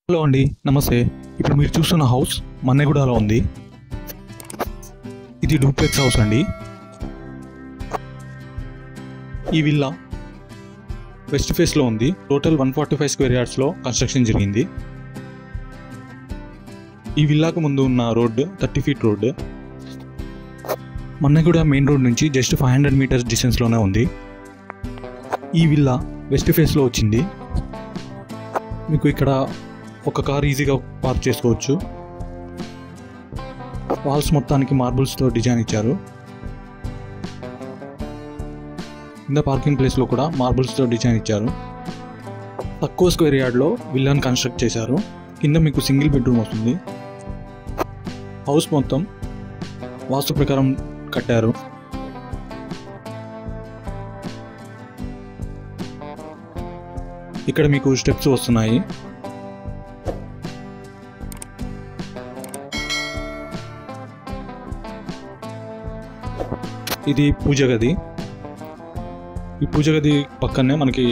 Hello అండి, నమస్తే. ఇప్పుడు మీరు చూస్తున్న హౌస్ మన్నెగూడలో ఉంది. ఇది డూప్లెక్స్ హౌస్ అండి. ఈ విల్లా వెస్ట్ ఫేస్లో ఉంది. టోటల్ 145 స్క్వేర్ యార్డ్స్లో కన్స్ట్రక్షన్ జరిగింది. ఈ విల్లాకు ముందు ఉన్న road 30 feet road. Manneguda main road నుంచి జస్ట్ 500 మీటర్స్ డిస్టెన్స్లోనే ఉంది. ఈ విల్లా వెస్ట్ ఫేస్లో వచ్చింది. మీకు ఇక్కడ ఒక కార్ ఈజీగా పార్క్ చేసుకోవచ్చు. వాల్స్ మొత్తానికి మార్బుల్స్తో డిజైన్ ఇచ్చారు. కింద పార్కింగ్ ప్లేస్లో కూడా మార్బుల్స్తో డిజైన్ ఇచ్చారు. తక్కువ స్క్వేర్ యార్డ్లో విల్లాను కన్స్ట్రక్ట్ చేశారు. కింద మీకు సింగిల్ బెడ్రూమ్ వస్తుంది. హౌస్ మొత్తం వాస్తు ప్రకారం కట్టారు. ఇక్కడ మీకు స్టెప్స్ వస్తున్నాయి. ఇది పూజ గది. ఈ పూజ గది పక్కనే మనకి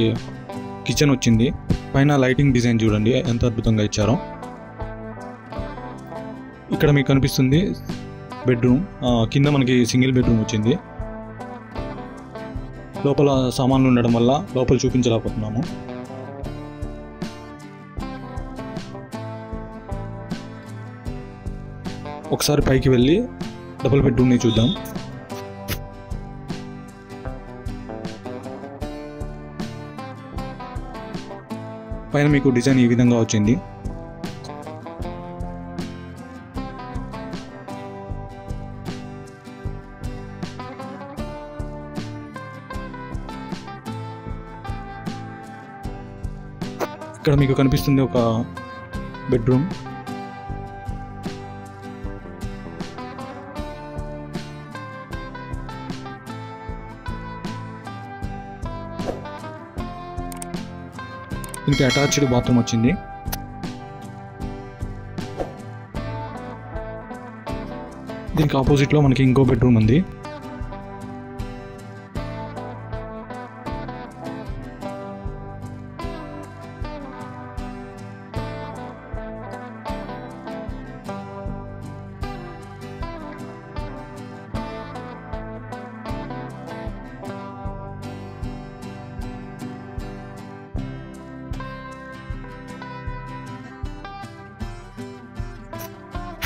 కిచెన్ వచ్చింది. పైన లైటింగ్ డిజైన్ చూడండి ఎంత అద్భుతంగా ఇచ్చారో. ఇక్కడ మీకు కనిపిస్తుంది బెడ్రూమ్. కింద మనకి సింగిల్ బెడ్రూమ్ వచ్చింది. లోపల సామాన్లు ఉండడం వల్ల లోపల చూపించలేకపోతున్నాము. ఒకసారి పైకి వెళ్ళి డబుల్ బెడ్రూమ్ని చూద్దాం. పైన మీకు డిజైన్ ఈ విధంగా వచ్చింది. ఇక్కడ మీకు కనిపిస్తుంది ఒక బెడ్రూమ్. దీనికి అటాచ్డ్ బాత్రూమ్ వచ్చింది. దీనికి ఆపోజిట్లో మనకి ఇంకో బెడ్రూమ్ ఉంది.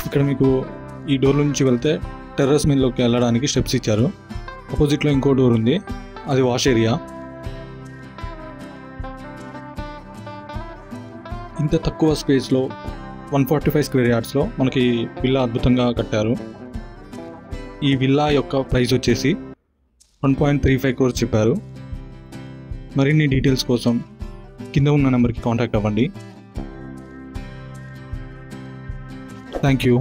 ఇక్కడ మీకు ఈ డోర్ నుంచి వెళ్తే టెర్రస్ మీదలోకి వెళ్ళడానికి స్టెప్స్ ఇచ్చారు. ఆపోజిట్లో ఇంకో డోర్ ఉంది, అది వాష్ ఏరియా. ఇంత తక్కువ స్పేస్లో 145 స్క్వేర్ యార్డ్స్లో మనకి విల్లా అద్భుతంగా కట్టారు. ఈ విల్లా యొక్క ప్రైస్ వచ్చేసి 1.35 crores చెప్పారు. మరిన్ని డీటెయిల్స్ కోసం కింద ఉన్న నెంబర్కి కాంటాక్ట్ అవ్వండి. Thank you.